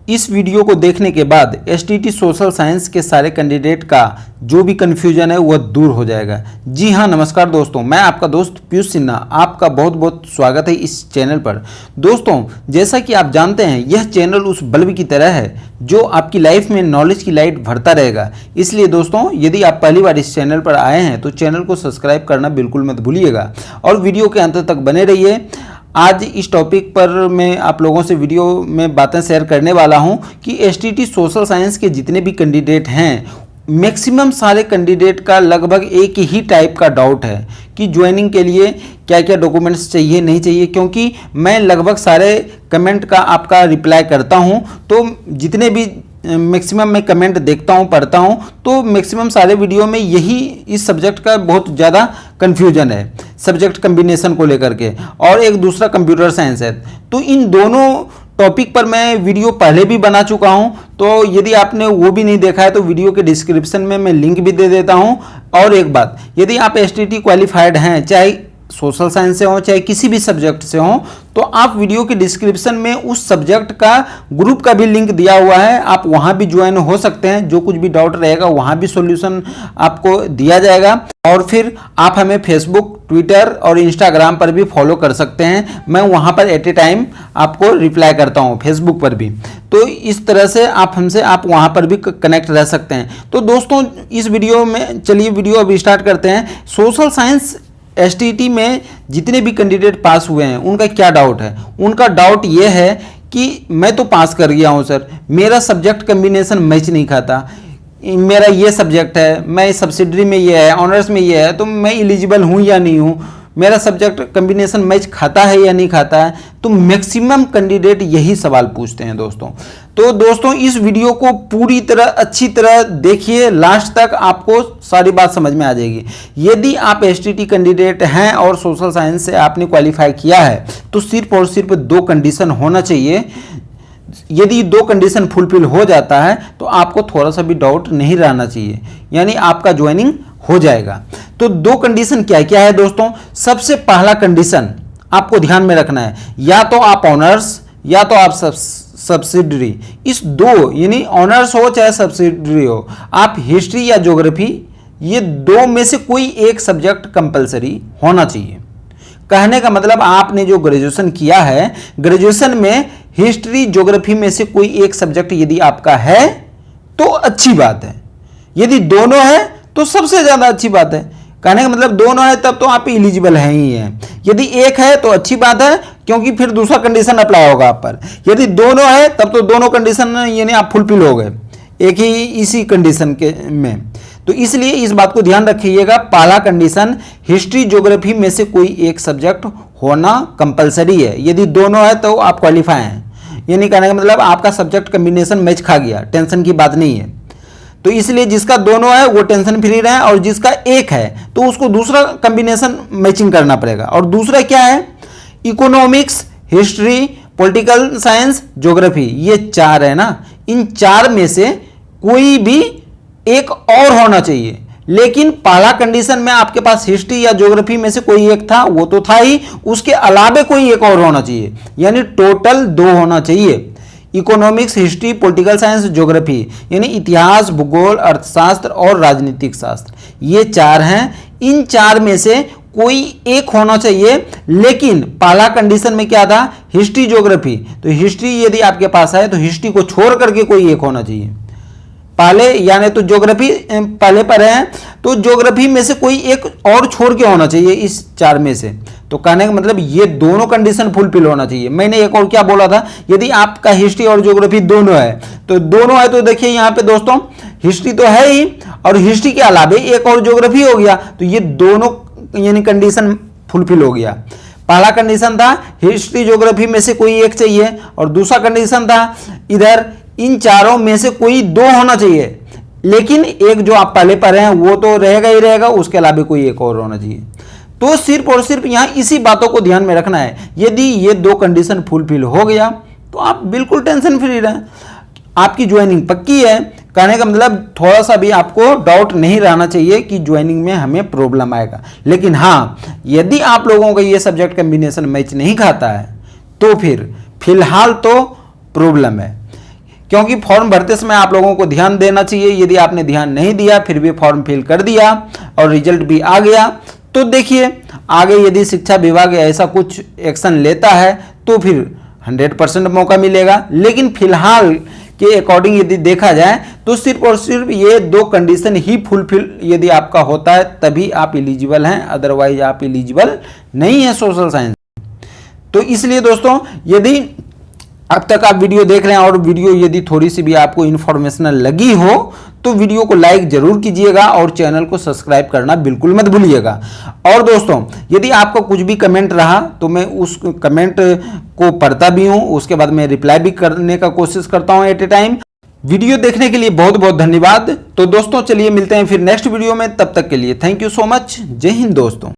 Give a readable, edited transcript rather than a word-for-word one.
इस वीडियो को देखने के बाद एसटीटी सोशल साइंस के सारे कैंडिडेट का जो भी कन्फ्यूजन है वह दूर हो जाएगा। जी हाँ, नमस्कार दोस्तों, मैं आपका दोस्त पीयूष सिन्हा, आपका बहुत बहुत स्वागत है इस चैनल पर। दोस्तों, जैसा कि आप जानते हैं, यह चैनल उस बल्ब की तरह है जो आपकी लाइफ में नॉलेज की लाइट भरता रहेगा। इसलिए दोस्तों, यदि आप पहली बार इस चैनल पर आए हैं तो चैनल को सब्सक्राइब करना बिल्कुल मत भूलिएगा और वीडियो के अंत तक बने रहिए। आज इस टॉपिक पर मैं आप लोगों से वीडियो में बातें शेयर करने वाला हूं कि एसटीटी सोशल साइंस के जितने भी कैंडिडेट हैं, मैक्सिमम सारे कैंडिडेट का लगभग एक ही टाइप का डाउट है कि ज्वाइनिंग के लिए क्या क्या डॉक्यूमेंट्स चाहिए नहीं चाहिए। क्योंकि मैं लगभग सारे कमेंट का आपका रिप्लाई करता हूं, तो जितने भी मैक्सिमम मैं कमेंट देखता हूं, पढ़ता हूं, तो मैक्सिमम सारे वीडियो में यही इस सब्जेक्ट का बहुत ज़्यादा कन्फ्यूजन है, सब्जेक्ट कम्बिनेशन को लेकर के, और एक दूसरा कंप्यूटर साइंस है। तो इन दोनों टॉपिक पर मैं वीडियो पहले भी बना चुका हूं, तो यदि आपने वो भी नहीं देखा है तो वीडियो के डिस्क्रिप्शन में मैं लिंक भी दे देता हूं। और एक बात, यदि आप एसटीटी क्वालिफाइड हैं, चाहे सोशल साइंस से हो चाहे किसी भी सब्जेक्ट से हो, तो आप वीडियो के डिस्क्रिप्शन में उस सब्जेक्ट का ग्रुप का भी लिंक दिया हुआ है, आप वहां भी ज्वाइन हो सकते हैं। जो कुछ भी डाउट रहेगा वहां भी सॉल्यूशन आपको दिया जाएगा। और फिर आप हमें फेसबुक, ट्विटर और इंस्टाग्राम पर भी फॉलो कर सकते हैं। मैं वहां पर एट ए टाइम आपको रिप्लाई करता हूं, फेसबुक पर भी। तो इस तरह से आप वहां पर भी कनेक्ट रह सकते हैं। तो दोस्तों, इस वीडियो में चलिए वीडियो अभी स्टार्ट करते हैं। सोशल साइंस एसटीटी में जितने भी कैंडिडेट पास हुए हैं उनका क्या डाउट है। उनका डाउट ये है कि मैं तो पास कर गया हूं सर, मेरा सब्जेक्ट कम्बिनेशन मैच नहीं खाता, मेरा ये सब्जेक्ट है, मैं सब्सिडरी में ये है, ऑनर्स में ये है, तो मैं एलिजिबल हूं या नहीं हूं, मेरा सब्जेक्ट कम्बिनेशन मैच खाता है या नहीं खाता है। तो मैक्सिमम कैंडिडेट यही सवाल पूछते हैं दोस्तों। तो दोस्तों, इस वीडियो को पूरी तरह अच्छी तरह देखिए, लास्ट तक आपको सारी बात समझ में आ जाएगी। यदि आप एसटीटी कैंडिडेट हैं और सोशल साइंस से आपने क्वालिफाई किया है तो सिर्फ और सिर्फ दो कंडीशन होना चाहिए। यदि दो कंडीशन फुलफिल हो जाता है तो आपको थोड़ा सा भी डाउट नहीं रहना चाहिए, यानी आपका ज्वाइनिंग हो जाएगा। तो दो कंडीशन क्या क्या है दोस्तों। सबसे पहला कंडीशन आपको ध्यान में रखना है, या तो आप ऑनर्स या तो आप सब्सिडरी, इस दो, यानी ऑनर्स हो चाहे सब्सिडरी हो, आप हिस्ट्री या ज्योग्राफी, ये दो में से कोई एक सब्जेक्ट कंपलसरी होना चाहिए। कहने का मतलब, आपने जो ग्रेजुएशन किया है, ग्रेजुएशन में हिस्ट्री ज्योग्राफी में से कोई एक सब्जेक्ट यदि आपका है तो अच्छी बात है, यदि दोनों है तो सबसे ज्यादा अच्छी बात है। कहने का मतलब, दोनों है तब तो आप एलिजिबल हैं ही हैं। यदि एक है तो अच्छी बात है, क्योंकि फिर दूसरा कंडीशन अप्लाई होगा आप पर। यदि दोनों है तब तो दोनों कंडीशन यानी आप फुलफिल हो गए एक ही इसी कंडीशन के में। तो इसलिए इस बात को ध्यान रखिएगा, पहला कंडीशन हिस्ट्री ज्योग्राफी में से कोई एक सब्जेक्ट होना कंपलसरी है। यदि दोनों है तो आप क्वालिफाई हैं, यानी कहने का मतलब आपका सब्जेक्ट कम्बिनेशन मैच खा गया, टेंशन की बात नहीं है। तो इसलिए जिसका दोनों है वो टेंशन फ्री रहे, और जिसका एक है तो उसको दूसरा कम्बिनेशन मैचिंग करना पड़ेगा। और दूसरा क्या है, economics, history, political science, geography, ये चार है ना, इन चार में से कोई भी एक और होना चाहिए। लेकिन पहला कंडीशन में आपके पास हिस्ट्री या ज्योग्राफी में से कोई एक था, वो तो था ही, उसके अलावे कोई एक और होना चाहिए, यानी टोटल दो होना चाहिए। Economics, history, political science, geography, यानी इतिहास, भूगोल, अर्थशास्त्र और राजनीतिक शास्त्र, ये चार हैं। इन चार में से कोई एक होना चाहिए। लेकिन पहला कंडीशन में क्या था, हिस्ट्री ज्योग्राफी, तो हिस्ट्री यदि आपके पास है तो हिस्ट्री को छोड़ करके कोई एक होना चाहिए पहले, यानी तो ज्योग्राफी पहले पर है तो ज्योग्राफी में से कोई एक और छोड़ के होना चाहिए इस चार में से। तो कहने का मतलब ये दोनों कंडीशन फुलफिल होना चाहिए। मैंने एक और क्या बोला था, यदि आपका हिस्ट्री और ज्योग्राफी दोनों है तो दोनों है, तो देखिए यहाँ पे दोस्तों हिस्ट्री तो है ही, और हिस्ट्री के अलावे एक और ज्योग्राफी हो गया, तो ये दोनों यानी कंडीशन फुलफिल हो गया। पहला कंडीशन था हिस्ट्री ज्योग्राफी में से कोई एक चाहिए, और दूसरा कंडीशन था इधर इन चारों में से कोई दो होना चाहिए, लेकिन एक जो आप पहले पर हैं वो तो रहेगा ही रहेगा, उसके अलावा कोई एक और होना चाहिए। तो सिर्फ और सिर्फ यहां इसी बातों को ध्यान में रखना है। यदि ये दो कंडीशन फुलफिल हो गया तो आप बिल्कुल टेंशन फ्री रहें, आपकी ज्वाइनिंग पक्की है। कहने का मतलब, थोड़ा सा भी आपको डाउट नहीं रहना चाहिए कि ज्वाइनिंग में हमें प्रॉब्लम आएगा। लेकिन हाँ, यदि आप लोगों का ये सब्जेक्ट कम्बिनेशन मैच नहीं खाता है तो फिर फिलहाल तो प्रॉब्लम है। क्योंकि फॉर्म भरते समय आप लोगों को ध्यान देना चाहिए। यदि आपने ध्यान नहीं दिया फिर भी फॉर्म फिल कर दिया और रिजल्ट भी आ गया, तो देखिए आगे यदि शिक्षा विभाग ऐसा कुछ एक्शन लेता है तो फिर 100% मौका मिलेगा। लेकिन फिलहाल के अकॉर्डिंग यदि देखा जाए तो सिर्फ और सिर्फ ये 2 कंडीशन ही फुलफिल यदि आपका होता है तभी आप एलिजिबल हैं, अदरवाइज आप एलिजिबल नहीं है सोशल साइंस। तो इसलिए दोस्तों यदि अब तक आप वीडियो देख रहे हैं और वीडियो यदि थोड़ी सी भी आपको इन्फॉर्मेशनल लगी हो तो वीडियो को लाइक जरूर कीजिएगा और चैनल को सब्सक्राइब करना बिल्कुल मत भूलिएगा। और दोस्तों यदि आपका कुछ भी कमेंट रहा तो मैं उस कमेंट को पढ़ता भी हूं, उसके बाद मैं रिप्लाई भी करने का कोशिश करता हूं एट ए टाइम। वीडियो देखने के लिए बहुत बहुत धन्यवाद। तो दोस्तों चलिए मिलते हैं फिर नेक्स्ट वीडियो में, तब तक के लिए थैंक यू सो मच। जय हिंद दोस्तों।